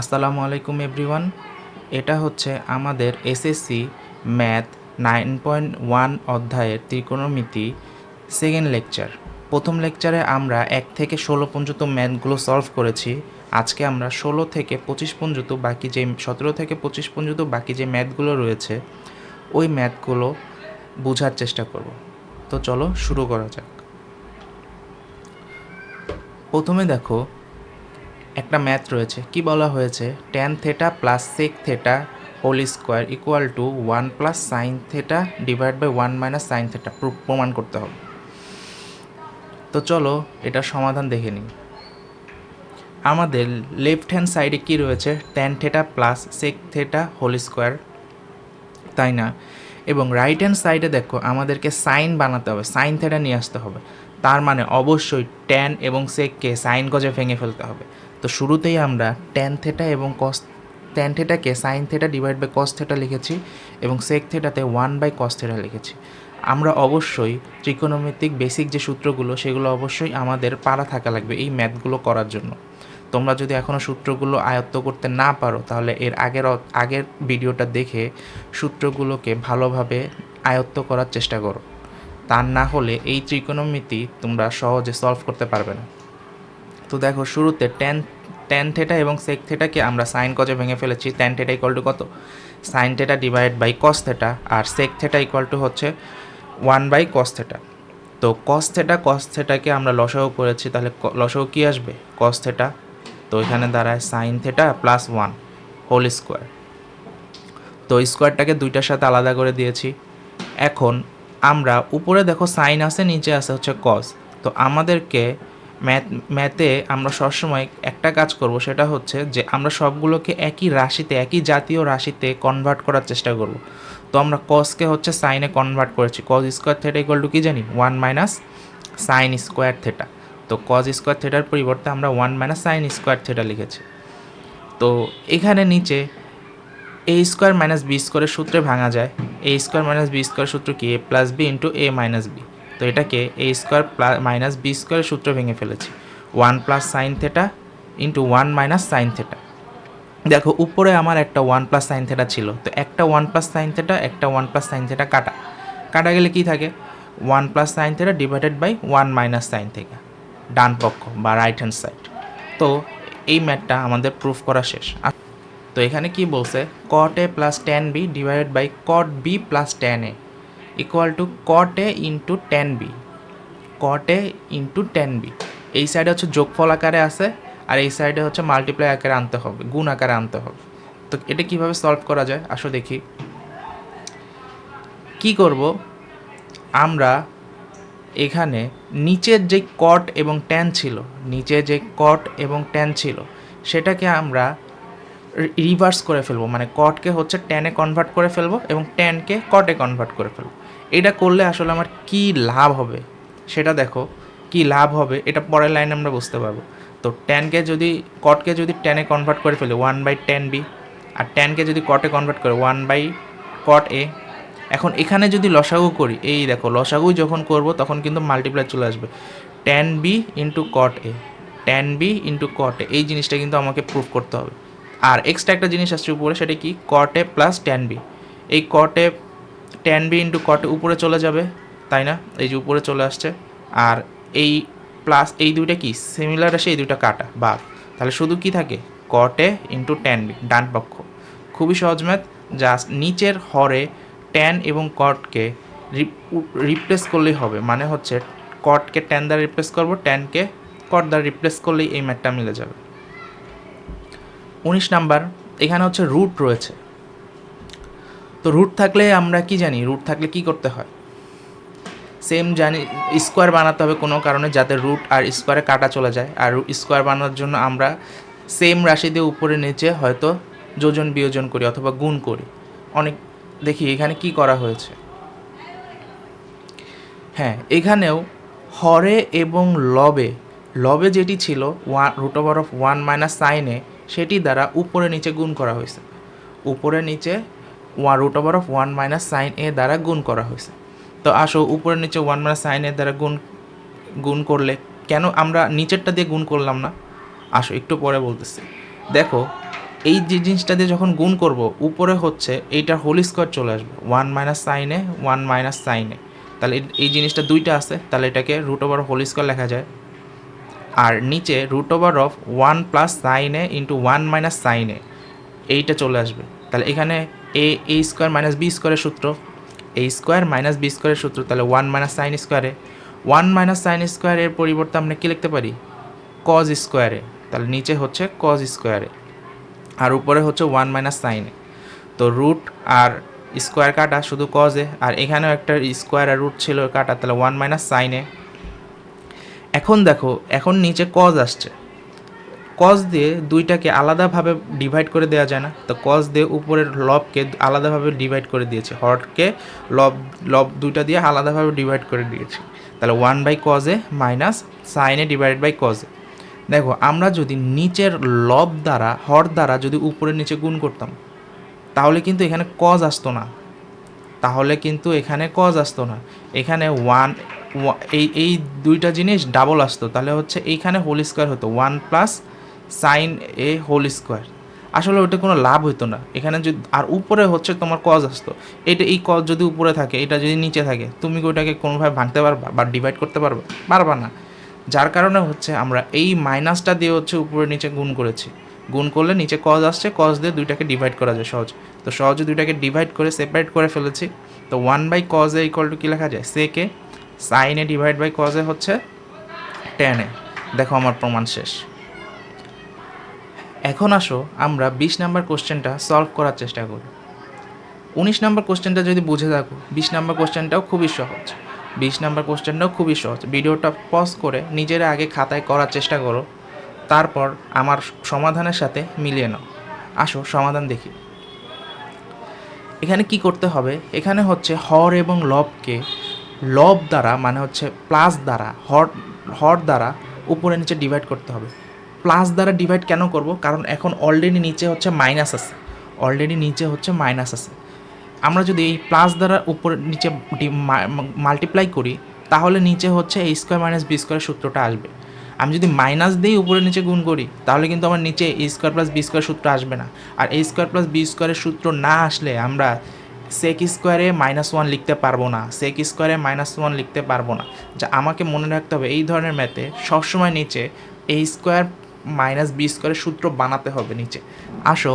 আসসালামু আলাইকুম এভরিওয়ান। এটা হচ্ছে আমাদের এসএসসি ম্যাথ 9.1 অধ্যায়ের ত্রিকোণমিতি সেকেন্ড লেকচার। প্রথম লেকচারে আমরা 1 থেকে 16 পর্যন্ত ম্যাথগুলো সলভ করেছি। আজকে আমরা 16 থেকে 25 পর্যন্ত বাকি যে 17 থেকে 25 পর্যন্ত বাকি যে ম্যাথগুলো রয়েছে ওই ম্যাথগুলো বোঝার চেষ্টা করব। তো চলো শুরু করা যাক। প্রথমে দেখো একটা ম্যাথ রয়েছে, কি বলা হয়েছে, tan theta plus sec theta whole square equal to 1 plus sine theta divide by 1 minus sine theta প্রমাণ করতে হবে। তো চলো এটার সমাধান দেখে নিই। আমাদের লেফট হ্যান্ড সাইডে কি রয়েছে, tan theta plus sec theta whole square, তাই না? এবং রাইট হ্যান্ড সাইডে দেখো আমাদেরকে সাইন বানাতে হবে, সাইন থেটা নিয়ে আসতে হবে। তার মানে অবশ্যই ট্যান এবং সেককে সাইন গজে ভেঙে ফেলতে হবে। তো শুরুতেই আমরা ট্যান থেটা এবং কস ট্যান থেটাকে sine theta divide by cos theta লিখেছি এবং সেক থেটাতে 1 বাই কস থেটা লিখেছি। আমরা অবশ্যই ত্রিকোণমিতিক বেসিক যে সূত্রগুলো সেগুলো অবশ্যই আমাদের পারা থাকা লাগবে এই ম্যাথগুলো করার জন্য। তোমরা যদি এখনও সূত্রগুলো আয়ত্ত করতে না পারো তাহলে এর আগের ভিডিওটা দেখে সূত্রগুলোকে ভালোভাবে আয়ত্ত করার চেষ্টা করো। তা না হলে এই ত্রিকোণমিতি তোমরা সহজে সলভ করতে পারবে না। তো দেখো শুরুতে ট্যান থেটা এবং সেক থেটাকে আমরা সাইন কজে ভেঙে ফেলেছি। ট্যান থেটা ইকুয়াল টু কত, sine theta divide by cos theta, আর সেক থেটা ইকুয়াল টু হচ্ছে 1 বাই কস থেটা। তো কস থেটাকে আমরা লসাগু করেছি, তাহলে লসাগু কী আসবে, কস থেটা। তো এখানে দাঁড়ায় sine theta plus 1 whole square. তো স্কোয়ারটাকে দুইটার সাথে আলাদা করে দিয়েছি। এখন উপরে দেখো সাইন আছে, নিচে আছে হচ্ছে কস। তো আমাদেরকে ম্যাথে আমরা সবসময় একটা কাজ করব, সেটা হচ্ছে যে আমরা সবগুলোকে একই রাশিতে, একই জাতীয় রাশিতে কনভার্ট করার চেষ্টা করব। তো আমরা কসকে হচ্ছে সাইনে কনভার্ট করেছি। Cos square theta equal two কি জানি, 1 মাইনাস সাইন স্কোয়ার থেটা। তো কস স্কোয়ার থেটার পরিবর্তে আমরা 1 মাইনাস সাইন স্কোয়ার থেটা লিখেছি। তো এখানে নিচে এ স্কোয়ার মাইনাস বি স্কোয়ারের সূত্রে ভাঙা যায়। এ স্কোয়ার মাইনাস বি স্কোয়ার সূত্র কি, এ প্লাস বি ইন্টু এ মাইনাস বি। তো এটাকে এ স্কোয়ার মাইনাস বি স্কোয়ারের সূত্র ভেঙে ফেলেছি, 1 plus sine theta into 1 minus sine theta. দেখো উপরে আমার একটা 1 প্লাস সাইন থেটা ছিল, তো একটা 1 প্লাস সাইন থেটা, একটা 1 প্লাস সাইন থেটা কাটা গেলে কি থাকে, 1 plus sine theta divided by 1 minus sine theta, ডান পক্ষ বা রাইট হ্যান্ড সাইড। তো এই ম্যাথটা আমাদের প্রুফ করা শেষ। তো এখানে কি বলছে, cot A plus tan B divided by cot B plus tan A equal to cot A into tan B, cot A into tan B. এই সাইডে হচ্ছে যোগফল আকারে আছে, আর এই সাইডে হচ্ছে মাল্টিপ্লাই আকারে আনতে হবে, গুণ আকারে আনতে হবে। তো এটা কিভাবে সলভ করা যায় আসো দেখি। কি করব, আমরা এখানে নিচের যে কট এবং ট্যান ছিল, সেটাকে আমরা রিভার্স করে ফেলবো, মানে কটকে হচ্ছে ট্যানে কনভার্ট করে ফেলবো এবং ট্যানকে কটে কনভার্ট করে ফেলবো। এটা করলে আসলে আমার কি লাভ হবে সেটা দেখো, কি লাভ হবে এটা পরের লাইনে আমরা বুঝতে পারবো। তো কটকে যদি ট্যানে কনভার্ট করে ফেলি 1 বাই ট্যান বি, আর ট্যানকে যদি কটে কনভার্ট করে 1 বাই কট এ। এখন এখানে যদি লসাগু করি, এই দেখো লসাগু যখন করব তখন কিন্তু মাল্টিপ্লাই চলে আসবে, ট্যান বি ইন্টু কট এ, ট্যান বি ইন্টু কট এ। এই জিনিসটা কিন্তু আমাকে প্রুফ করতে হবে। আর এক্সট্রা একটা জিনিস আসছে উপরে, সেটা কি, কট এ প্লাস ট্যান বি। এই কট এ ট্যান বি ইন্টু কট এ উপরে চলে যাবে, তাই না, এই যে উপরে চলে আসছে। আর এই প্লাস এই দুইটা কি সিমিলার আসে, এই দুইটা কাটা বাদ, তাহলে শুধু কি থাকে, কট A into tan be done পক্ষ। খুবই সহজ ম্যাথ। জাস্ট নিচের হরে ট্যান এবং কটকে রিপ্লেস করলেই হবে, মানে হচ্ছে কটকে ট্যান দ্বারা রিপ্লেস করবো, ট্যানকে কট দ্বারা রিপ্লেস করলেই এই ম্যাথটা মিলে যাবে। 19 নাম্বার, এখানে হচ্ছে রুট রয়েছে। তো রুট থাকলে আমরা কি জানি, রুট থাকলে কি করতে হয়, সেম জানি, স্কোয়ার বানাতে হবে কোনো কারণে যাতে রুট আর স্কোয়ারে কাটা চলে যায়। আর স্কোয়ার বানানোর জন্য আমরা সেম রাশি দিয়ে উপরে নিচে হয়তো যোজন বিয়োজন করি অথবা গুণ করি অনেক। দেখি এখানে কি করা হয়েছে, হ্যাঁ এখানেও হরে এবং লবে যেটি ছিল রুট ওভার অফ 1 মাইনাস সাইনে, সেটি দ্বারা উপরে নিচে গুণ করা হয়েছে, উপরে নিচে root over of 1 minus sine A দ্বারা গুণ করা হয়েছে। তো আসো উপরে নিচে 1 মাইনাস সাইন এ দ্বারা গুণ করলে কেন আমরা নিচেরটা দিয়ে গুণ করলাম না, আসো একটু পরে বলতেছি। দেখো এই যে জিনিসটা দিয়ে যখন গুণ করব উপরে হচ্ছে এইটার হোল স্কোয়ার চলে আসবে, 1 মাইনাস সাইনে 1 মাইনাস সাইনে, তাহলে এই জিনিসটা দুইটা আছে, তাহলে এটাকে রুট ওভার হোল স্কোয়ার লেখা যায়। আর নিচে root over of 1 plus sine A into 1 minus sine A এইটা চলে আসবে। তাহলে এখানে এ স্কোয়ার মাইনাস বি স্কোয়ারের সূত্র, এ স্কোয়ার মাইনাস বি স্কোয়ারের সূত্র, তাহলে 1 মাইনাস সাইন স্কোয়ারে 1 মাইনাস সাইন স্কোয়ারের পরিবর্তে আমরা কী লিখতে পারি, কজ স্কোয়ারে, তাহলে নিচে হচ্ছে কজ স্কোয়ারে আর উপরে হচ্ছে 1 মাইনাস সাইনে। তো রুট আর স্কোয়ার কাটা শুধু কজে, আর এখানেও একটা স্কোয়ার আর রুট ছিল কাটা, তাহলে 1 মাইনাস সাইনে। এখন দেখো এখন নিচে কজ আসছে, কজ দিয়ে দুইটাকে আলাদাভাবে ডিভাইড করে দেওয়া যায় না, তো কজ দিয়ে উপরের লবকে আলাদাভাবে ডিভাইড করে দিয়েছে, হরকে লব লব দুইটা দিয়ে আলাদাভাবে ডিভাইড করে দিয়েছে, তাহলে 1 by cos A minus sine A divided by cos A. দেখো আমরা যদি নিচের লব দ্বারা হর দ্বারা যদি উপরের নিচে গুণ করতাম তাহলে কিন্তু এখানে কজ আসতো না, এখানে এই দুইটা জিনিস ডাবল আসতো, তাহলে হচ্ছে এইখানে হোল স্কোয়ার হতো 1 প্লাস সাইন এ হোল স্কোয়ার। আসলে ওইটা কোনো লাভ হতো না এখানে যদি, আর উপরে হচ্ছে তোমার কজ আসতো, এই কজ যদি উপরে থাকে এটা যদি নিচে থাকে তুমি ওইটাকে কোনোভাবে ভাঙতে পারবা বা ডিভাইড করতে পারবা না, যার কারণে হচ্ছে আমরা এই মাইনাসটা দিয়ে হচ্ছে উপরে নিচে গুণ করেছি, গুণ করলে নিচে কজ আসছে, কজ দিয়ে দুইটাকে ডিভাইড করা যায় সহজ, তো সহজে দুইটাকে ডিভাইড করে সেপারেট করে ফেলেছি। তো 1 বাই কজে ইকুয়াল টু কী লেখা যায়, সেকে সাইনে ডিভাইড বাই কজে হচ্ছে টেনে। দেখো আমার প্রমাণ শেষ। এখন আসো আমরা 20 নাম্বার কোশ্চেনটা সলভ করার চেষ্টা করি। 19 নাম্বার কোশ্চেনটা যদি বুঝে থাকো 20 নাম্বার কোশ্চেনটাও খুবই সহজ, ভিডিওটা পজ করে নিজেরা আগে খাতায় করার চেষ্টা করো, তারপর আমার সমাধানের সাথে মিলিয়ে নাও। আসো সমাধান দেখি। এখানে কি করতে হবে, এখানে হচ্ছে হর এবং লবকে লব দ্বারা মানে হচ্ছে প্লাস দ্বারা হর দ্বারা উপরে নিচে ডিভাইড করতে হবে। প্লাস দ্বারা ডিভাইড কেন করব, কারণ এখন অলরেডি নিচে হচ্ছে মাইনাস আছে, আমরা যদি এই প্লাস দ্বারা উপরে নিচে মাল্টিপ্লাই করি তাহলে নিচে হচ্ছে এ স্কোয়ার মাইনাস বি স্কোয়ারের সূত্রটা আসবে। আমি যদি মাইনাস দিয়েই উপরে নিচে গুণ করি তাহলে কিন্তু আমার নিচে এ স্কোয়ার প্লাস বি স্কোয়ার সূত্র আসবে না, আর এ স্কোয়ার প্লাস বি স্কোয়ারের সূত্র না আসলে আমরা সেক স্কোয়ারে -1 লিখতে পারবো না, যা আমাকে মনে রাখতে হবে। এই ধরনের ম্যাথে সবসময় নিচে এ স্কোয়ার মাইনাস বি স্কোয়ারের সূত্র বানাতে হবে নিচে। আসো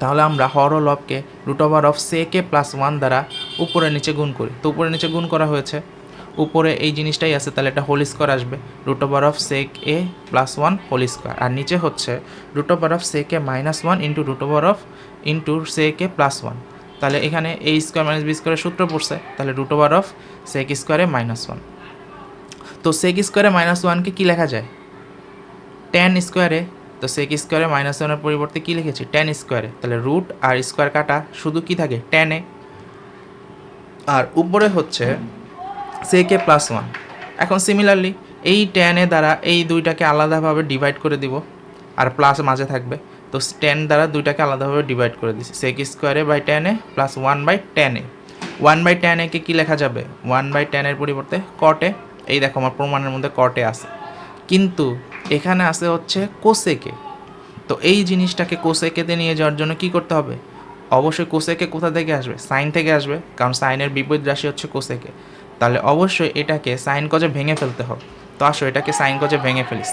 তাহলে আমরা হর ও লবকে রুট ওভার অফ সেকে +1 দ্বারা উপরে নিচে গুণ করি, তো উপরে নিচে গুণ করা হয়েছে, উপরে এই জিনিসটাই আছে, তাহলে এটা হোল স্কোয়ার আসবে, root over of sec A +1 whole square, আর নিচে হচ্ছে root over of sec A -1 into root over of into sec A +1, তাহলে এখানে এ স্কোয়ার মাইনাস বি স্কোয়ারের সূত্র পড়ছে, তাহলে রুট ওভার অফ সেক স্কোয়ারে -1। তো সেক স্কোয়ারে -1কে কী লেখা যায়, টেন স্কোয়ারে, তো সেক স্কোয়ারে -1এর পরিবর্তে কী লিখেছি, টেন স্কোয়ারে, তাহলে রুট আর স্কোয়ার কাটা শুধু কি থাকে টেনে, আর উপরে হচ্ছে সেকে +1। এখন সিমিলারলি এই টেনে দ্বারা এই দুইটাকে আলাদাভাবে ডিভাইড করে দিব, আর প্লাস মাঝে থাকবে, তো 10 দ্বারা দুইটাকে আলাদাভাবে ডিভাইড করে দিচ্ছি, সেক স্কোয়ারে বাই টেনে প্লাস 1/10, 1/10কে কী লেখা যাবে, 1/10 পরিবর্তে কটে, এই দেখো আমার প্রমাণের মধ্যে কটে আছে, কিন্তু এখানে আছে হচ্ছে কোসেকে, তো এই জিনিসটাকে কোসেকেতে নিয়ে যাওয়ার জন্য কি করতে হবে, অবশ্যই কোসেকে কোথা থেকে আসবে, সাইন থেকে আসবে, কারণ সাইনের বিপরীত রাশি হচ্ছে কোসেকে, তাহলে অবশ্যই এটাকে সাইন কজে ভেঙে ফেলতে হবে। তো আসো এটাকে সাইন কজে ভেঙে ফেলি,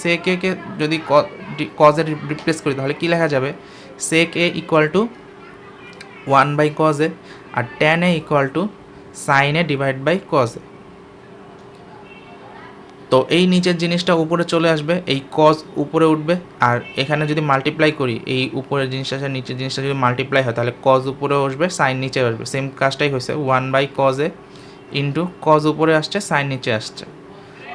সেকে যদি কজে রিপ্লেস করি তাহলে কী লেখা যাবে, sec A equal to 1/cos A, আর tan A equal to sine A divide by cos A. তো এই নিচের জিনিসটা উপরে চলে আসবে, এই কজ উপরে উঠবে, আর এখানে যদি মাল্টিপ্লাই করি এই উপরের জিনিসটার সাথে নিচের জিনিসটা যদি মাল্টিপ্লাই হয় তাহলে কজ উপরে আসবে, সাইন নিচে আসবে, সেম কাজটাই হয়েছে, 1/cos এ ইন্টু কজ উপরে আসছে, সাইন নিচে আসছে,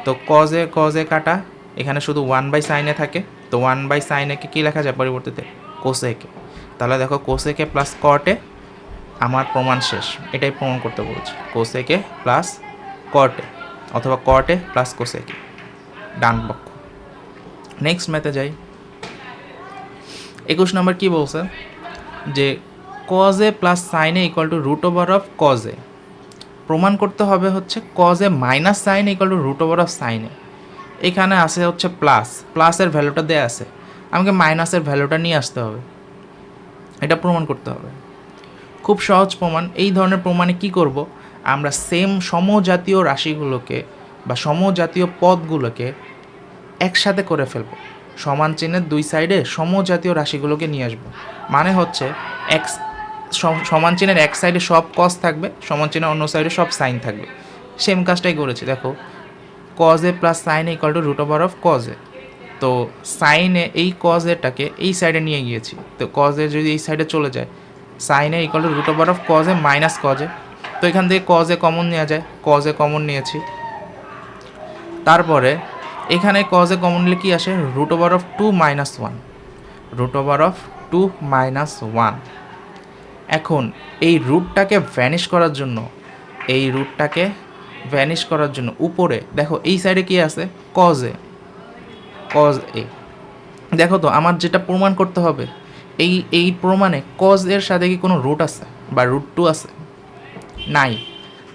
তো কজ এ কাটা, এখানে শুধু 1/sin এ থাকে, তো 1/sin একে কী লেখা যায় পরিবর্তিতে, কোসেকে, তাহলে দেখো কোসেকে প্লাস কটে, আমার প্রমাণ শেষ, এটাই প্রমাণ করতে বলছি, কোসেকে প্লাস কটে অথবা কটে প্লাস কোসেকে, ডান পক্ষ। নেক্সট ম্যাথে যাই। 21 নম্বর কী বলছে যে cos A plus sine A equal to root over of cos A, প্রমাণ করতে হবে হচ্ছে cos A minus sine equal to root over of sine A, এখানে আছে হচ্ছে প্লাসের ভ্যালুটা দেওয়া আছে, আমাকে মাইনাসের ভ্যালুটা নিয়ে আসতে হবে, এটা প্রমাণ করতে হবে। খুব সহজ প্রমাণ। এই ধরনের প্রমাণে কি করব, আমরা সেম সমজাতীয় রাশিগুলোকে বা সমজাতীয় পদগুলোকে একসাথে করে ফেলব, সমান চিহ্নের দুই সাইডে সমজাতীয় রাশিগুলোকে নিয়ে আসবো। মানে হচ্ছে এক্স সমান চিহ্নের এক সাইডে সব কস থাকবে, সমান চিহ্নের অন্য সাইডে সব সাইন থাকবে। সেম কাজটাই করেছি, দেখো cos A plus sine A equal to root over of cos A. তো সাইনে এই কজ এটাকে এই সাইডে নিয়ে গিয়েছি, তো কজ এ যদি এই সাইডে চলে যায়, sine A equal to root over of cos A minus cos A. তো এখান থেকে কজ এ কমন নেওয়া যায়, কজ এ কমন নিয়েছি। তারপরে এখানে কজ এ কমন নিলে কী আসে, root over of 2 minus 1, root over of 2 minus 1। এখন এই রুটটাকে ভ্যানিশ করার জন্য, এই রুটটাকে ভ্যানিশ করার জন্য উপরে দেখো এই সাইডে কি আছে, কজ এ, কজ এ। দেখো তো আমার যেটা প্রমাণ করতে হবে, এই প্রমাণে কজ এর সাথে কি কোনো রুট আছে বা রুট 2 আছে? নাই।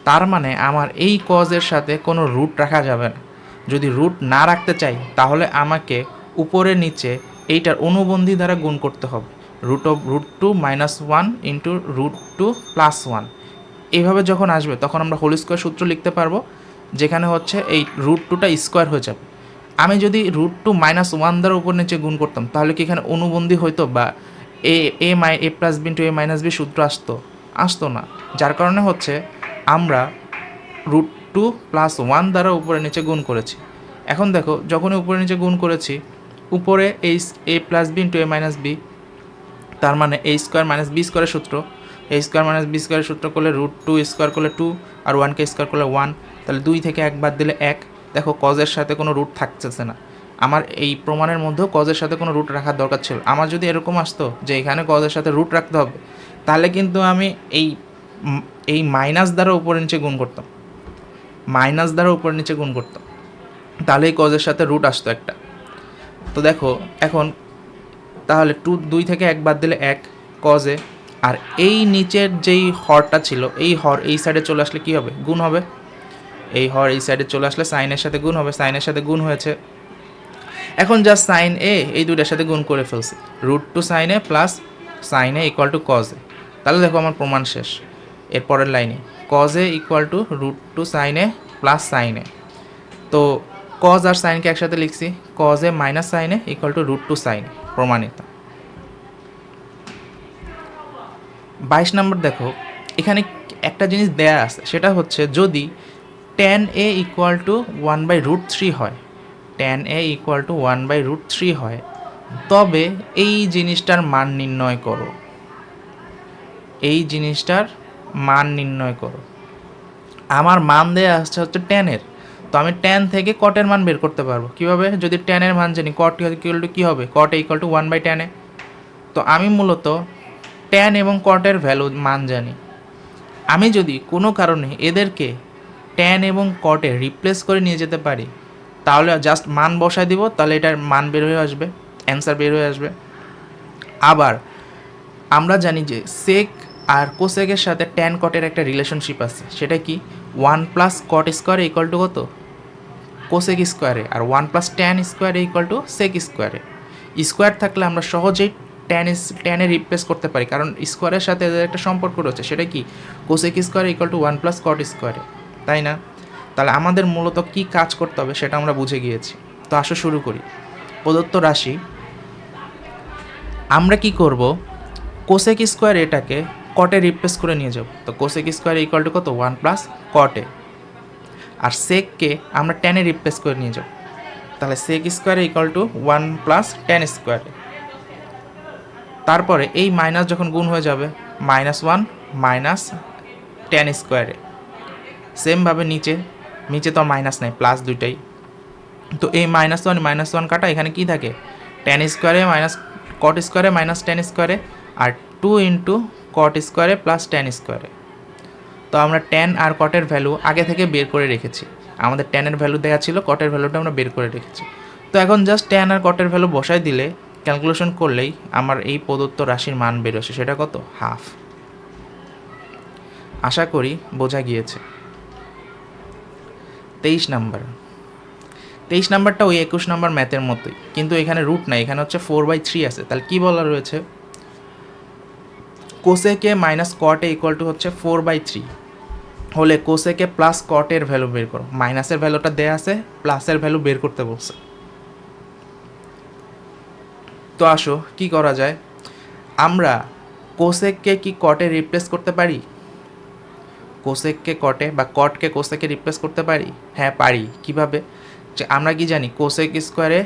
তার মানে আমার এই কজের সাথে কোনো রুট রাখা যাবে না। যদি রুট না রাখতে চাই তাহলে আমাকে উপরে নিচে এইটার অনুবন্ধী দ্বারা গুণ করতে হবে, root 2 minus 1 into root 2 plus 1। এইভাবে যখন আসবে তখন আমরা হোল স্কোয়ার সূত্র লিখতে পারবো, যেখানে হচ্ছে এই রুট 2টা স্কোয়ার হয়ে যাবে। আমি যদি রুট 2 মাইনাস 1 দ্বারা উপর নিচে গুণ করতাম তাহলে কি এখানে অনুবন্ধী হইতো বা এ প্লাস বি ইন্টু এ মাইনাস বি সূত্র আসতো না। যার কারণে হচ্ছে আমরা রুট 2 প্লাস 1 দ্বারা উপরে নিচে গুণ করেছি। এখন দেখো যখনই উপরে নিচে গুণ করেছি, উপরে এই এ প্লাস বি ইন্টু এ মাইনাস বি, তার মানে এ স্কোয়ার মাইনাস বি স্কোয়ারের সূত্র, এ স্কোয়ার মাইনাস বি স্কোয়ারের সূত্র করলে রুট 2 স্কোয়ার করলে 2 আর 1কে স্কোয়ার করলে 1, তাহলে 2 থেকে 1 বাদ দিলে 1। দেখো কজের সাথে কোনো রুট থাকতেছে না। আমার এই প্রমাণের মধ্যেও কজের সাথে কোনো রুট রাখার দরকার ছিল। আমার যদি এরকম আসতো যে এখানে কজের সাথে রুট রাখতে হবে, তাহলে কিন্তু আমি এই মাইনাস দ্বারা উপরে নিচে গুণ করতাম, মাইনাস দ্বারা উপরে নিচে গুণ করতাম, তাহলে এই কজের সাথে রুট আসতো একটা। তো দেখো এখন তাহলে 2 থেকে 1 বাদ দিলে 1 কজে, আর এই নিচের যেই হরটা ছিল এই হর এই সাইডে চলে আসলে কী হবে, গুণ হবে। এই হর এই সাইডে চলে আসলে সাইনের সাথে গুণ হবে, সাইনের সাথে গুণ হয়েছে। এখন জাস্ট সাইন এ এই দুইটার সাথে গুণ করে ফেলছি, root 2 sine A plus sine A equal to cos A. তাহলে দেখো আমার প্রমাণ শেষ। এরপরের লাইনে cos A equal to root 2 sine A plus sine A. তো কজ আর সাইনকে একসাথে লিখছি, cos A minus sine A equal to root 2 sine, প্রমাণিত। 22 নম্বর দেখো, এখানে একটা জিনিস দেয়া আছে, সেটা হচ্ছে যদি tan a ইকুয়াল টু 1/√3 হয়, tan a ইকুয়াল টু 1/√3 হয়, তবে এই জিনিসটার মান নির্ণয় করো, এই জিনিসটার মান নির্ণয় করো। আমার মান দেয়া আসছে হচ্ছে ট্যানের, তো আমি ট্যান থেকে কটের মান বের করতে পারবো কীভাবে, যদি ট্যানের মান জানি, কট ইকুয়াল টু কী হবে, কট ইকুয়াল টু 1/tan a। তো আমি মূলত ট্যান এবং কটের ভ্যালু মান জানি। আমি যদি কোনো কারণে এদেরকে ট্যান এবং কটে রিপ্লেস করে নিয়ে যেতে পারি, তাহলে জাস্ট মান বসায় দিব, তাহলে এটার মান বের হয়ে আসবে, অ্যান্সার বের হয়ে আসবে। আবার আমরা জানি যে সেক আর কোসেকের সাথে ট্যান কটের একটা রিলেশনশিপ আছে, সেটা কি 1 প্লাস কট স্কোয়ারে ইকুয়াল টু কত, কোসেক স্কোয়ারে, আর 1 প্লাস ট্যান স্কোয়ারে ইকুয়াল টু সেক স্কোয়ারে। স্কোয়ার থাকলে আমরা সহজেই ট্যানে রিপ্লেস করতে পারি, কারণ স্কোয়ারের সাথে এদের একটা সম্পর্ক রয়েছে, সেটা কি cosec square equal to 1 plus cot স্কোয়ারে, তাই না? তাহলে আমাদের মূলত কী কাজ করতে হবে সেটা আমরা বুঝে গিয়েছি। তো আসো শুরু করি। প্রদত্ত রাশি আমরা কি করব, কোসেক স্কোয়ার এটাকে কটে রিপ্লেস করে নিয়ে যাব। তো কোসেক স্কোয়ার ইকুয়াল টু কত, 1 প্লাস কটে, আর সেককে আমরা ট্যানে রিপ্লেস করে নিয়ে যাব, তাহলে sec square equal to 1 plus tan স্কোয়ারে। তারপরে এই মাইনাস যখন গুণ হয়ে যাবে, -1 মাইনাস ট্যান স্কোয়ারে। সেমভাবে নিচে তো মাইনাস নাই, প্লাস দুইটাই। তো এই -1 কাটা, এখানে কি থাকে, ট্যান স্কোয়ারে মাইনাস কট স্কোয়ারে মাইনাস ট্যান স্কোয়ারে, আর 2 ইন্টু কট স্কোয়ারে প্লাস ট্যান স্কোয়ারে। তো আমরা ট্যান আর কটের ভ্যালু আগে থেকে বের করে রেখেছি, আমাদের ট্যানের ভ্যালু দেওয়া ছিল, কটের ভ্যালুটা আমরা বের করে রেখেছি। তো এখন জাস্ট ট্যান আর কটের ভ্যালু বসাই দিলে, ক্যালকুলেশন করলেই আমার এই প্রদত্ত রাশির মান বেরোছে, সেটা কত, হাফ। আশা করি বোঝা গিয়েছে। 23 নাম্বার, 23 নাম্বারটা ওই 21 নাম্বার ম্যাথের মতোই, কিন্তু এখানে রুট নাই, এখানে হচ্ছে 4/3 আছে। তাহলে কী বলা রয়েছে, cosec minus cot A equal to হচ্ছে 4/3 হলে কোসেকে প্লাস কটের ভ্যালু বের করো। মাইনাসের ভ্যালুটা দেয়া আছে, প্লাসের ভ্যালু বের করতে বলছে। তো আসো কি করা যায়, আমরা কোসেককে কি কটে রিপ্লেস করতে পারি? কোসেককে কটে বা কটকে কোসেকে রিপ্লেস করতে পারি? হ্যাঁ পারি। কিভাবে? যে আমরা কি জানি কোসেক স্কোয়ারে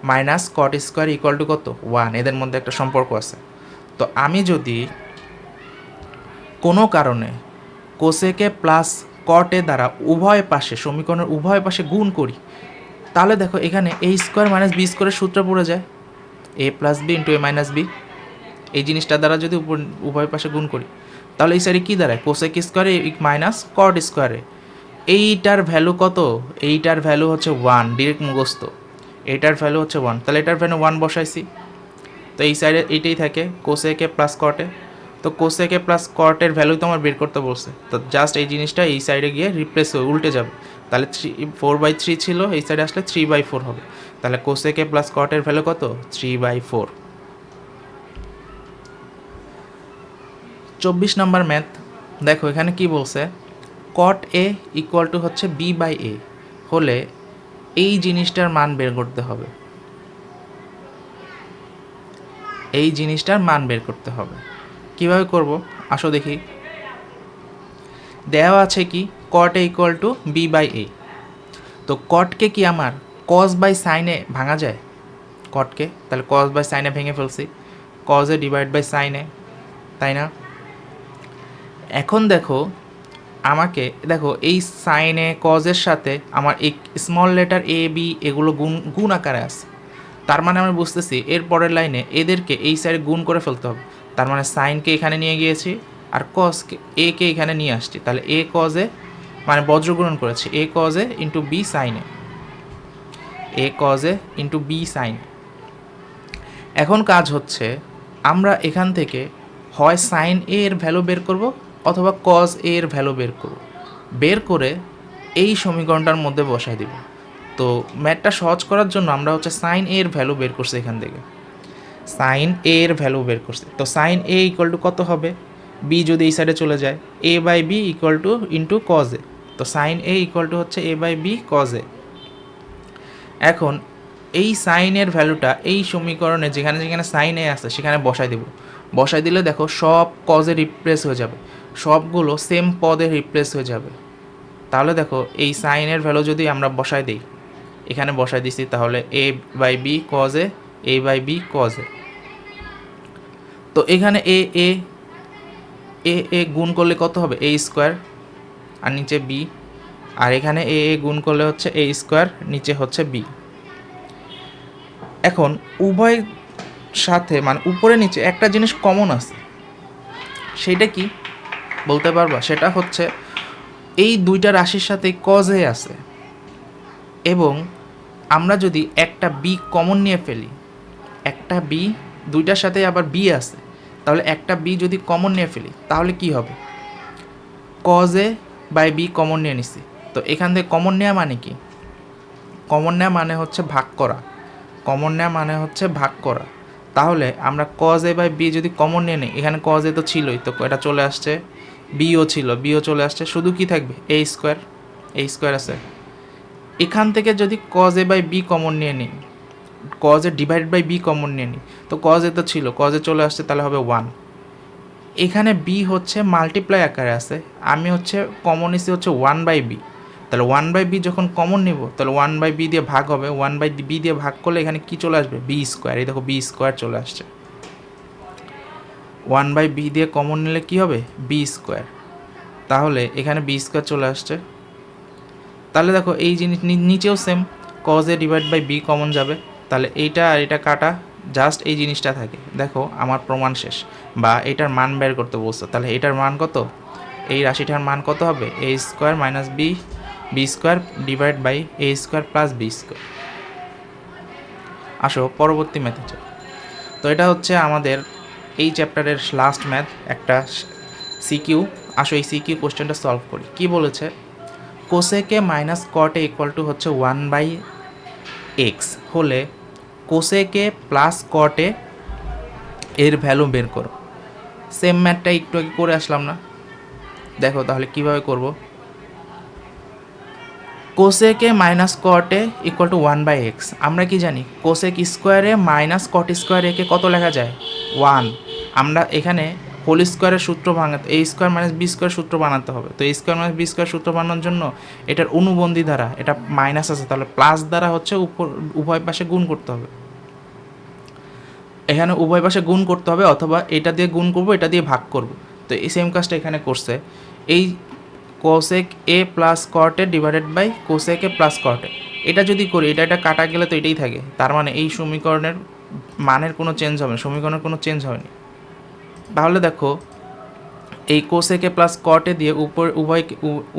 minus cot square equal to কত? 1। এদের মধ্যে একটা সম্পর্ক আছে। তো আমি যদি কোনো কারণে কোসেকে প্লাস কটে দ্বারা উভয় পাশে, সমীকরণের উভয় পাশে গুণ করি, তাহলে দেখো এখানে এ স্কোয়ার মাইনাস বি স্কোয়ারের সূত্র পড়ে যায়, এ প্লাস বি ইন্টু এ মাইনাস বি। এই জিনিসটা দ্বারা যদি উভয় পাশে গুণ করি, তাহলে এই সাইডে কী দাঁড়ায়, কোসেক স্কোয়ারে মাইনাস কট স্কোয়ারে। এইটার ভ্যালু কত? এইটার ভ্যালু হচ্ছে 1, ডিরেক্ট মুখস্থ। এইটার ভ্যালু হচ্ছে 1, তাহলে এটার ভ্যালু 1 বসাইছি। তো এই সাইডে এইটাই থাকে কোসেকে প্লাস কটে। তো কোসেকে প্লাস কটের ভ্যালু তো আমার বের করতে বলছে, তো জাস্ট এই জিনিসটা এই সাইডে গিয়ে রিপ্লেস হয়ে উল্টে যাবে। তাহলে 4/3 ছিল, এই সাইডে আসলে 3/4 হবে। তাহলে কোসেকে প্লাস কটের ভ্যালু কত? 3/4। 24 নাম্বার ম্যাথ দেখো, এখানে কি বলছে, কট এ ইকুয়াল টু হচ্ছে b/a হলে এই জিনিসটার মান বের করতে হবে। এই জিনিসটার মান বের করতে হবে। কিভাবে করব আসো দেখি। দেওয়া আছে কি কট এ ইকুয়াল টু b/a। তো কটকে কি আমার কজ বাই সাইনে ভাঙা যায়? কটকে তাহলে কজ বাই সাইনে ভেঙে ফেলছি, কজ এ ডিভাইড বাই সাইনে, তাই না? এখন দেখো আমাকে, দেখো এই সাইনে কজের সাথে আমার এই স্মল লেটার এ বি এগুলো গুণ আকারে আছে। তার মানে আমি বুঝতেছি এর পরের লাইনে এদেরকে এই সাইডে গুণ করে ফেলতে হবে। তার মানে সাইনকে এখানে নিয়ে গিয়েছি আর কজকে একে এখানে নিয়ে আসছি। তাহলে এ কজে মানে বজ্রগ্রহণ করেছি, এ কজে ইন্টু বি সাইনে, এ কজে ইন্টু বি সাইনে। এখন কাজ হচ্ছে আমরা এখান থেকে হয় সাইন এ এর ভ্যালু বের করব অথবা কজ এ এর ভ্যালু বের করব, বের করে এই সমীকরণটার মধ্যে বসাই দিব। তো ম্যাথটা সহজ করার জন্য আমরা হচ্ছে সাইন এ এর ভ্যালু বের করছি, এখান থেকে সাইন এ এর ভ্যালু বের করছি। তো সাইন এ ইকুয়াল টু কত হবে, বি যদি এই সাইডে চলে যায়, A by B equal to into cos A. তো সাইন এ ইকুয়াল টু হচ্ছে A by B cos A. এখন এই সাইনের ভ্যালুটা এই সমীকরণে যেখানে যেখানে সাইন এ আছে সেখানে বসাই দেব। বসাই দিলে দেখো সব কজে রিপ্লেস হয়ে যাবে, সবগুলো সেম পদে রিপ্লেস হয়ে যাবে। তাহলে দেখো এই সাইনের ভ্যালু যদি আমরা বসাই দিই, এখানে বসাই দিছি, তাহলে A by B cos A, A by B cos A. তো এখানে এ এ এ এ গুণ করলে কত হবে, এ স্কোয়ার আর নিচে বি, আর এখানে এ এ গুণ করলে হচ্ছে এ স্কোয়ার, নিচে হচ্ছে বি। এখন উভয় সাথে মানে উপরে নিচে একটা জিনিস কমন আছে, সেইটা কি বলতে পারবা? সেটা হচ্ছে এই দুইটা রাশির সাথে কজ এ আছে, এবং আমরা যদি একটা বি কমন নিয়ে ফেলি, একটা বি, দুইটার সাথে আবার বি আছে, তাহলে একটা বি যদি কমন নিয়ে ফেলি তাহলে কি হবে, cos A by B common নিয়ে নিছি। তো এখান থেকে কমন নেওয়া মানে কি, কমন নেওয়া মানে হচ্ছে ভাগ করা, কমন নেওয়া মানে হচ্ছে ভাগ করা। তাহলে আমরা কজ এ বাই বি যদি কমন নিয়ে নিই, এখানে কজ এ তো ছিলই, তো এটা চলে আসছে, বিও ছিল, বিও চলে আসছে, শুধু কি থাকবে, এ স্কোয়ার, এ স্কোয়ার আছে। এখান থেকে যদি cos A by B common নিয়ে নিই, cos A divide by B common নিয়ে নিই, তো কজ এ তো ছিল, কজ এ চলে আসছে, তাহলে হবে 1। এখানে বি হচ্ছে মাল্টিপ্লাই আকারে আছে, আমি হচ্ছে কমন নিছি হচ্ছে 1/b। তাহলে 1/b যখন কমন নিব, তাহলে 1/b দিয়ে ভাগ হবে, 1/b দিয়ে ভাগ করলে এখানে কি চলে আসবে, বি স্কোয়ার। এই দেখো বি স্কোয়ার চলে আসছে, 1/b দিয়ে কমন নিলে কি হবে, বি স্কোয়ার। তাহলে এখানে বি স্কোয়ার চলে আসছে। তাহলে দেখো এই জিনিস নিচেও same, cos A divide by B common যাবে, তাহলে এইটা আর এটা কাটা, জাস্ট এই জিনিসটা থাকে। দেখো আমার প্রমাণ শেষ, বা এটার মান বের করতে বলছো, তাহলে এটার মান কত, এই রাশিটার মান কত হবে, A square minus B, B square divide by A square plus B square. আসো পরবর্তী ম্যাথে যাই। তো এটা হচ্ছে আমাদের এই চ্যাপ্টারের লাস্ট ম্যাথ, একটা সিকিউ। আসো এই সিকিউ কোশ্চেনটা সলভ করি। কি বলেছে, cosec minus cot A equal to হচ্ছে 1/, এক্স হলে কোসেকে প্লাস কটে এর ভ্যালু বের করো। সেম ম্যাথটা একটু আগে করে আসলাম না, দেখো তাহলে কিভাবে করব। Cosec A minus cot A equal to 1/x। আমরা কি জানি কোসেক স্কোয়ারে মাইনাস কট স্কোয়ারে একে কত লেখা যায় 1। আমরা এখানে হোল স্কোয়ারের সূত্র বানাতে এ স্কোয়ার মাইনাস বি স্কোয়ার সূত্র বানাতে হবে। তো এ স্কোয়ার মাইনাস বি স্কোয়ার সূত্র বানানোর জন্য এটার অনুবন্ধী দ্বারা এটা মাইনাস আছে, তাহলে প্লাস দ্বারা হচ্ছে উপর উভয় পাশে গুণ করতে হবে। এখানে উভয় পাশে গুণ করতে হবে, অথবা এটা দিয়ে গুণ করব, এটা দিয়ে ভাগ করব। তো এই সেম কাজটা এখানে করছে। এই cosec A plus cot A divided by cosec A plus cot A, এটা যদি করি এটা কাটা গেলে তো এটাই থাকে, তার মানে এই সমীকরণের মানের কোনো চেঞ্জ হবে না, সমীকরণের কোনো চেঞ্জ হয়নি। তাহলে দেখো এই কোসেকে প্লাস কটে দিয়ে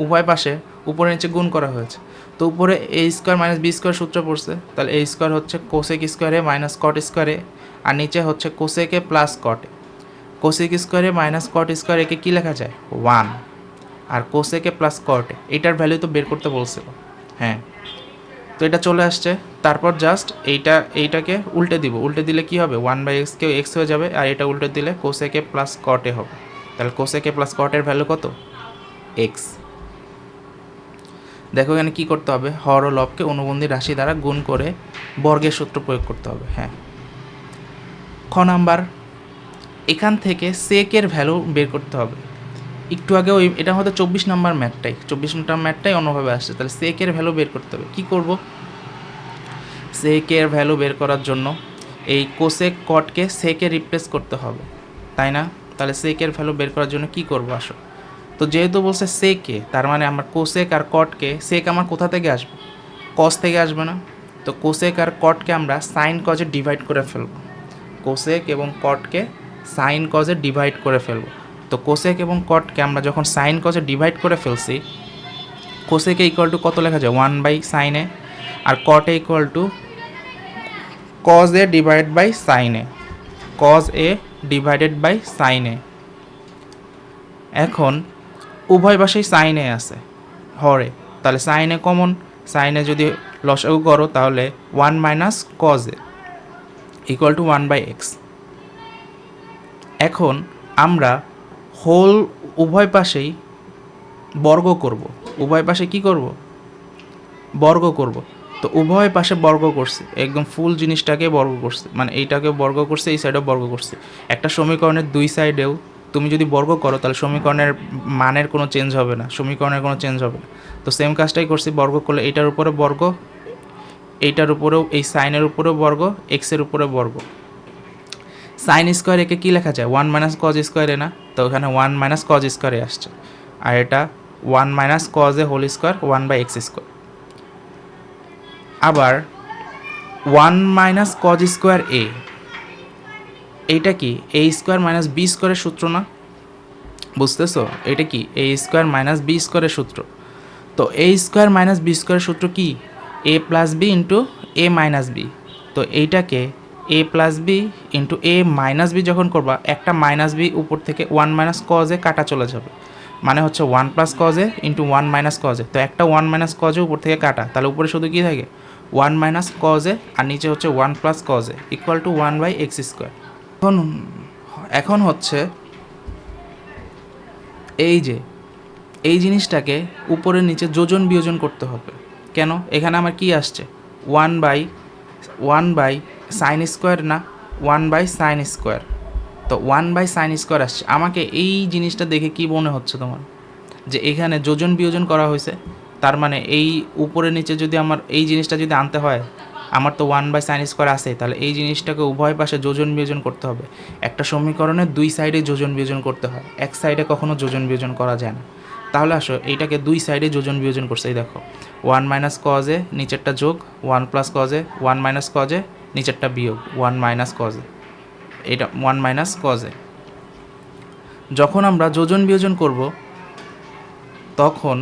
উভয় পাশে উপরে নিচে গুণ করা হয়েছে। তো উপরে এ স্কোয়ার মাইনাস বি স্কোয়ার সূত্র পড়ছে, তাহলে এ স্কোয়ার হচ্ছে কোসেক স্কোয়ারে মাইনাস কট স্কোয়ারে, আর নিচে হচ্ছে কোসেকে প্লাস কটে। কোসেক স্কোয়ারে মাইনাস কট স্কোয়ার একে কী লেখা যায় 1, আর কোসেকে প্লাস কটে এইটার ভ্যালু তো বের করতে বলছিল। হ্যাঁ, তো এটা চলে আসছে। তারপর জাস্ট এইটাকে উল্টে দিব, উল্টে দিলে কি হবে 1/x কেও এক্স হয়ে যাবে, আর এটা উল্টে দিলে কোসেকে প্লাস কটে হবে। তাহলে কোসেকে প্লাস কটের ভ্যালু কত এক্স। দেখো এখানে কী করতে হবে, হর ও লবকে অনুবন্ধী রাশি দ্বারা গুণ করে বর্গের সূত্র প্রয়োগ করতে হবে। হ্যাঁ, খ নাম্বার, এখান থেকে সেকের ভ্যালু বের করতে হবে। একটু আগে এটা হয়তো 24 নম্বর ম্যাথটাই অন্যভাবে আসছে। তাহলে সেকের ভ্যালু বের করতে হবে। কী করব, সেকের ভ্যালু বের করার জন্য এই কোসেক কটকে সেকে রিপ্লেস করতে হবে, তাই না? তাহলে সেকের ভ্যালু বের করার জন্য কি করব আসো। তো যেহেতু বলছে সেকে, তার মানে আমার কোসেক আর কটকে, সেক আমার কোথা থেকে আসবে কস থেকে আসবে না। তো কোসেক আর কটকে আমরা সাইন কজে ডিভাইড করে ফেলব। কোসেক এবং কটকে সাইন কজে ডিভাইড করে ফেলব। তো কোসেক এবং কটকে আমরা যখন সাইন কজে ডিভাইড করে ফেলছি, কোসেকে ইকুয়াল টু কত লেখা যায় 1/sin a, আর cot A equal to cos a divided by sin a, cos a divided by sin a। এখন উভয় পাশেই sin a আছে হরে, তাহলে sin a common, sin a যদি লসাগু করো তাহলে 1 minus cos a equal to 1/x। এখন আমরা হোল উভয় পাশেই বর্গ করব। উভয় পাশে কি করব, বর্গ করব। তো উভয় পাশে বর্গ করছে, একদম ফুল জিনিসটাকে বর্গ করছে, মানে এইটাকে বর্গ করছে, এই সাইডেও বর্গ করছে। একটা সমীকরণের দুই সাইডেও তুমি যদি বর্গ করো তাহলে সমীকরণের মানের কোনো চেঞ্জ হবে না, সমীকরণের কোনো চেঞ্জ হবে না। তো সেম কাজটাই করছি, বর্গ করলে এইটার উপরে বর্গ, এইটার উপরেও, এই সাইনের উপরেও বর্গ, এক্সের উপরে বর্গ। সাইন স্কোয়ার একে কী লেখা যায় 1 মাইনাস কজ স্কোয়ারে না, তো ওখানে 1 মাইনাস কজ স্কোয়ারে আসছে, আর এটা 1 minus cos A whole square 1/x square. আবার 1 মাইনাস কজ স্কোয়ার এ, এইটা কি এ স্কোয়ার মাইনাস বি স্কোয়ারের সূত্র না, বুঝতেছো? এটা কি এ স্কোয়ার মাইনাস বি স্কোয়ারের সূত্র। তো এ স্কোয়ার মাইনাস বি স্কোয়ারের সূত্র কি এ প্লাস বি ইন্টু এ মাইনাস বি। তো এইটাকে এ প্লাস বি ইন্টু এ মাইনাস বি যখন করবা, একটা মাইনাস বি উপর থেকে 1 মাইনাস কজে কাটা চলে যাবে, মানে হচ্ছে 1 প্লাস কজে ইন্টু 1 মাইনাস কজে। তো একটা 1 মাইনাস কজে উপর থেকে কাটা, তাহলে উপরে শুধু কী থাকে 1 মাইনাস কজে, আর নিচে হচ্ছে 1 plus কজে equal to 1/x square. এখন হচ্ছে এই জিনিসটাকে উপরে নিচে যোজন বিয়োজন করতে হবে। কেন, এখানে আমার কি আসছে 1/1 সাইন স্কোয়ার না, 1/sin স্কোয়ার। তো 1/sin স্কোয়ার আসছে। আমাকে এই জিনিসটা দেখে কি মনে হচ্ছে তোমার, যে এখানে যোজন বিয়োজন করা হয়েছে, তার মানে এই উপরে নিচে যদি আমার এই জিনিসটা যদি আনতে হয়, আমার তো 1/sin স্কোয়ার আছে, তাহলে এই জিনিসটাকে উভয় পাশে যোজন বিয়োজন করতে হবে। একটা সমীকরণের দুই সাইডে যোজন বিয়োজন করতে হয়, এক সাইডে কখনো যোজন বিয়োজন করা যায় না। তাহলে আসো এইটাকে দুই সাইডে যোজন বিয়োজন করছে, এই দেখো 1 মাইনাস কজে নিচেরটা যোগ, 1 প্লাস কজে 1 মাইনাস কজে নিচেরটা বিয়োগ 1 মাইনাস কজে, এটা 1 মাইনাস কজে। যখন আমরা যোজন বিয়োজন করব তখন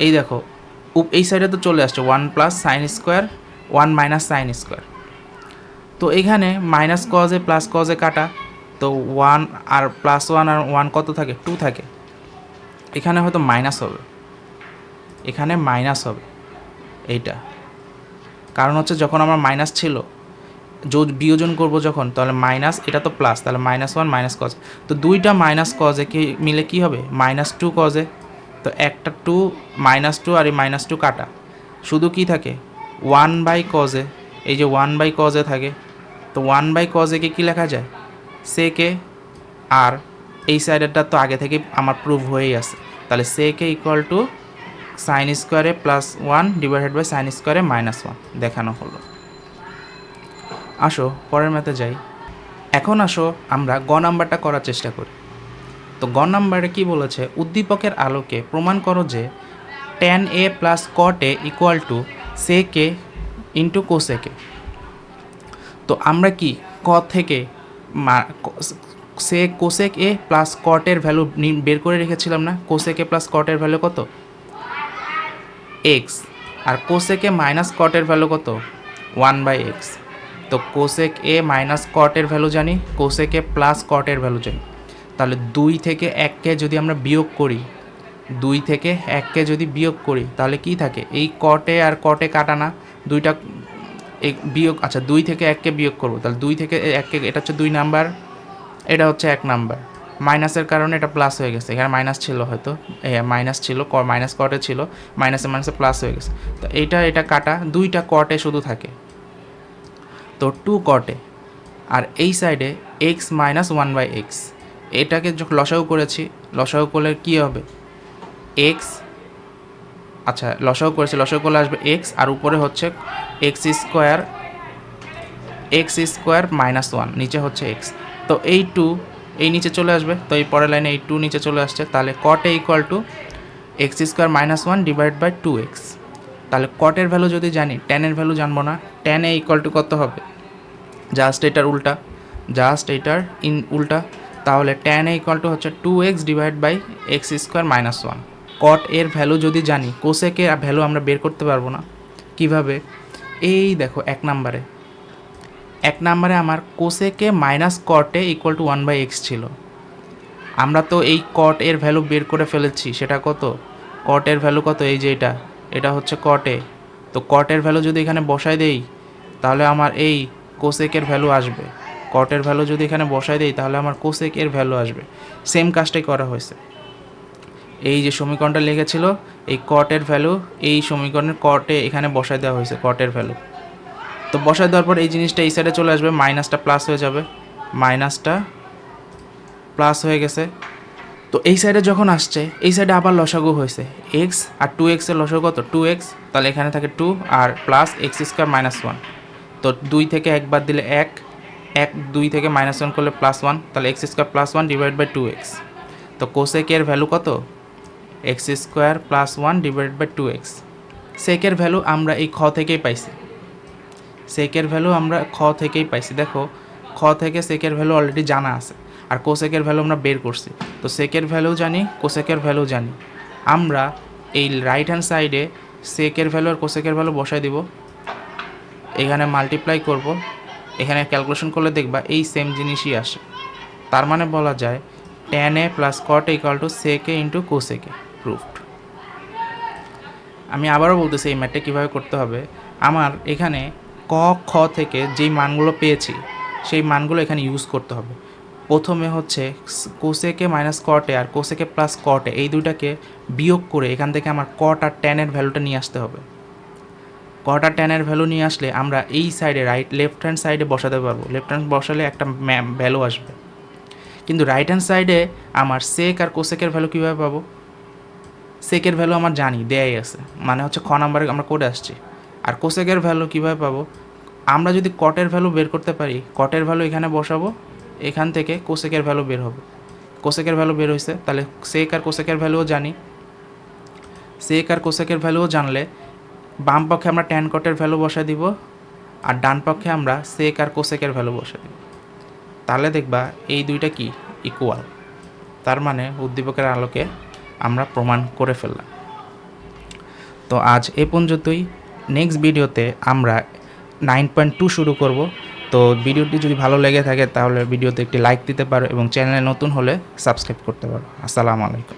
এই দেখো এই সাইডে তো চলে আসছে 1 plus sine square 1 minus sine square. তো এখানে মাইনাস কজে প্লাস কজে কাটা, তো 1 আর প্লাস 1 আর 1 কত থাকে 2 থাকে, এখানে হয়তো মাইনাস হবে, এখানে মাইনাস হবে এইটা। কারণ হচ্ছে যখন আমার মাইনাস ছিল, বিয়োজন করবো যখন, তাহলে মাইনাস, এটা তো প্লাস, তাহলে -1 মাইনাস কজ, তো দুইটা মাইনাস কজে কি মিলে কি হবে, -2 কজে, তো একটা 2 -2 আর এই -2 কাটা, শুধু কি থাকে 1 কজে, এই যে 1 কজে থাকে, তো 1 কজে কি লেখা যায়, সেকে, আর এই সাইডেরটা তো আগে থেকে আমার প্রুভ হয়েই আছে, তাহলে সেকে ইকুয়াল টু সাইন স্কোয়ারে +1 ডিভাইডেড বাই সাইন স্কোয়ারে -1 দেখানো হলো। আসো পরের ম্যাথে যাই। এখন আসো আমরা গ নাম্বারটা করার চেষ্টা করি। তো গ নাম্বারে কি বলেছে, উদ্দীপকের আলোকে প্রমাণ করো যে tan a plus cot a equal to sec a into cosec a। তো আমরা কি ক থেকে cosec a প্লাস cot এর ভ্যালু বের করে রেখেছিলাম না, cosec a প্লাস cot এর ভ্যালু কত x, আর cosec a মাইনাস cot এর ভ্যালু কত 1/x। তো cosec a মাইনাস cot এর ভ্যালু জানি, cosec a প্লাস cot এর ভ্যালু জানি, তাহলে 2 থেকে 1কে যদি আমরা বিয়োগ করি, 2 থেকে 1কে যদি বিয়োগ করি তাহলে কি থাকে, এই cot a R cot a কাটা না, দুইটা বিয়োগ, আচ্ছা 2 থেকে 1কে বিয়োগ করবো, তাহলে 2 থেকে 1কে, এটা হচ্ছে 2 নাম্বার, এটা হচ্ছে 1 নাম্বার, মাইনাসের কারণে এটা প্লাস হয়ে গেছে, এখানে মাইনাস ছিল, হয়তো মাইনাস ছিল, মাইনাস কটে ছিল, মাইনাসে মাইনাসে প্লাস হয়ে গেছে, তো এটা কাটা, দুইটা কটে শুধু থাকে, তো 2 কটে, আর এই সাইডে x মাইনাস 1/x, এটাকে যখন লসাগু করেছি, লসাগু করলে কী হবে x, আচ্ছা লসাগু করেছি, লসাগু করলে আসবে x, আর উপরে হচ্ছে x স্কোয়ার -1, নিচে হচ্ছে x, তো এই 2 এই নিচে চলে আসবে, তো এই পরের লাইনে এই 2 নিচে চলে আসছে, তাহলে cot a equal to x square -1 divide by 2x। তাহলে cot এর ভ্যালু যদি জানি, tan এর ভ্যালু জানবো না, tan a ইকুয়াল টু কত হবে, জাস্ট এটার উল্টা, উল্টা, তাহলে tan a ইকুয়াল টু হচ্ছে 2x divide by x square -1। cot এর ভ্যালু যদি জানি, cosec এর ভ্যালু আমরা বের করতে পারবো না, কিভাবে, এই দেখো 1 নাম্বারে আমার cosec a minus cot a equal to 1/x ছিল, আমরা তো এই cot এর ভ্যালু বের করে ফেলেছি, সেটা কত, cot এর ভ্যালু কত, এই যে এটা হচ্ছে cot a, তো cot এর ভ্যালু যদি এখানে বসাই দেই তাহলে আমার এই cosec এর ভ্যালু আসবে, cot এর ভ্যালু যদি এখানে বসাই দেই তাহলে আমার cosec এর ভ্যালু আসবে, সেম কাজটাই করা হয়েছে, এই যে সমীকরণটা লিখেছিল, এই cot এর ভ্যালু এই সমীকরণের cot এ এখানে বসাই দেওয়া হয়েছে, cot এর ভ্যালু, তো বসায় দেওয়ার পর এই জিনিসটা এই সাইডে চলে আসবে, মাইনাসটা প্লাস হয়ে যাবে, মাইনাসটা প্লাস হয়ে গেছে, তো এই সাইডে যখন আসছে, এই সাইডে আবার লসাগু হয়েছে, x আর 2x এর লসাগু কত 2x, তাহলে এখানে থাকে 2 আর প্লাস x স্কোয়ার -1, তো 2 থেকে 1 বাদ দিলে 1, 2 থেকে -1 করলে +1, তাহলে x square +1 divide by 2x, তো cosec এর ভ্যালু কত x square +1 divide by 2x। সেকের ভ্যালু আমরা এই খ থেকেই পাইছি, সেকের ভ্যালু আমরা খ থেকেই পাইছি, দেখো খ থেকে সেকের ভ্যালু অলরেডি জানা আছে, আর কোসেকের ভ্যালু আমরা বের করছি, তো সেকের ভ্যালু জানি, কোসেকের ভ্যালু জানি, আমরা এই রাইট হ্যান্ড সাইডে সেকের ভ্যালু আর কোসেকের ভ্যালু বসাই দিব, এখানে মাল্টিপ্লাই করব, এখানে ক্যালকুলেশন করলে দেখবা এই সেম জিনিসই আসে, তার মানে বলা যায় tan a plus cot a equal to sec a into cosec a, proofed. আমি আবারও বলতেছি এই ম্যাথটা কীভাবে করতে হবে, আমার এখানে ক খ থেকে যেই মানগুলো পেয়েছি সেই মানগুলো এখানে ইউজ করতে হবে। প্রথমে হচ্ছে cosec a minus cot a আর cosec a plus cot a, এই দুইটাকে বিয়োগ করে এখান থেকে আমার cot আর tan এর ভ্যালুটা নিয়ে আসতে হবে, cot আর tan এর ভ্যালু নিয়ে আসলে আমরা এই সাইডে লেফট হ্যান্ড সাইডে বসাতে পারবো, লেফট হ্যান্ড বসালে একটা ভ্যালু আসবে, কিন্তু রাইট হ্যান্ড সাইডে আমার sec আর cosec এর ভ্যালু কীভাবে পাবো, সেকের ভ্যালু আমার জানি দেয়াই আছে, মানে হচ্ছে খ নাম্বারে আমরা করে আসছি, আর কোসেকের ভ্যালু কীভাবে পাবো, আমরা যদি কটের ভ্যালু বের করতে পারি, কটের ভ্যালু এখানে বসাবো, এখান থেকে কোসেকের ভ্যালু বের হবে, কোসেকের ভ্যালু বের হয়েছে, তাহলে সেক আর কোসেকের ভ্যালুও জানি, সেক আর কোসেকের ভ্যালুও জানলে বাম পক্ষে আমরা ট্যান কটের ভ্যালু বসাই দিব, আর ডান পক্ষে আমরা সেক আর কোসেকের ভ্যালু বসাই দিব, তাহলে দেখবা এই দুইটা কি ইকুয়াল, তার মানে উদ্দীপকের আলোকে আমরা প্রমাণ করে ফেললাম। তো আজ এ পর্যন্তই, নেক্সট ভিডিওতে আমরা 9.2 শুরু করব। তো ভিডিওটি যদি ভালো লেগে থাকে তাহলে ভিডিওতে একটি লাইক দিতে পারো এবং চ্যানেলে নতুন হলে সাবস্ক্রাইব করতে পারো। আসসালামু আলাইকুম।